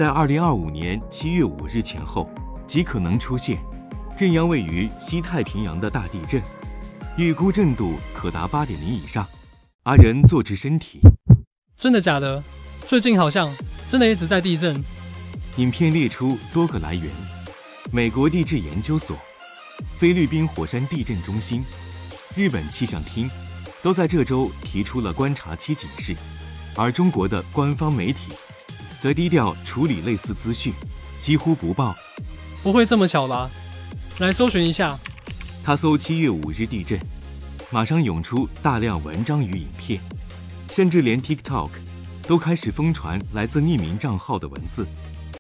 在2025年7月5日前后极可能出现，震央位于西太平洋的大地震，预估震度可达8.0以上。阿仁坐直身体，真的假的？最近好像真的一直在地震。影片列出多个来源：美国地质研究所、菲律宾火山地震中心、日本气象厅，都在这周提出了观察期警示，而中国的官方媒体则低调处理类似资讯，几乎不报。不会这么巧吧？来搜寻一下。他搜7月5日地震，马上涌出大量文章与影片，甚至连 TikTok 都开始疯传来自匿名账号的文字。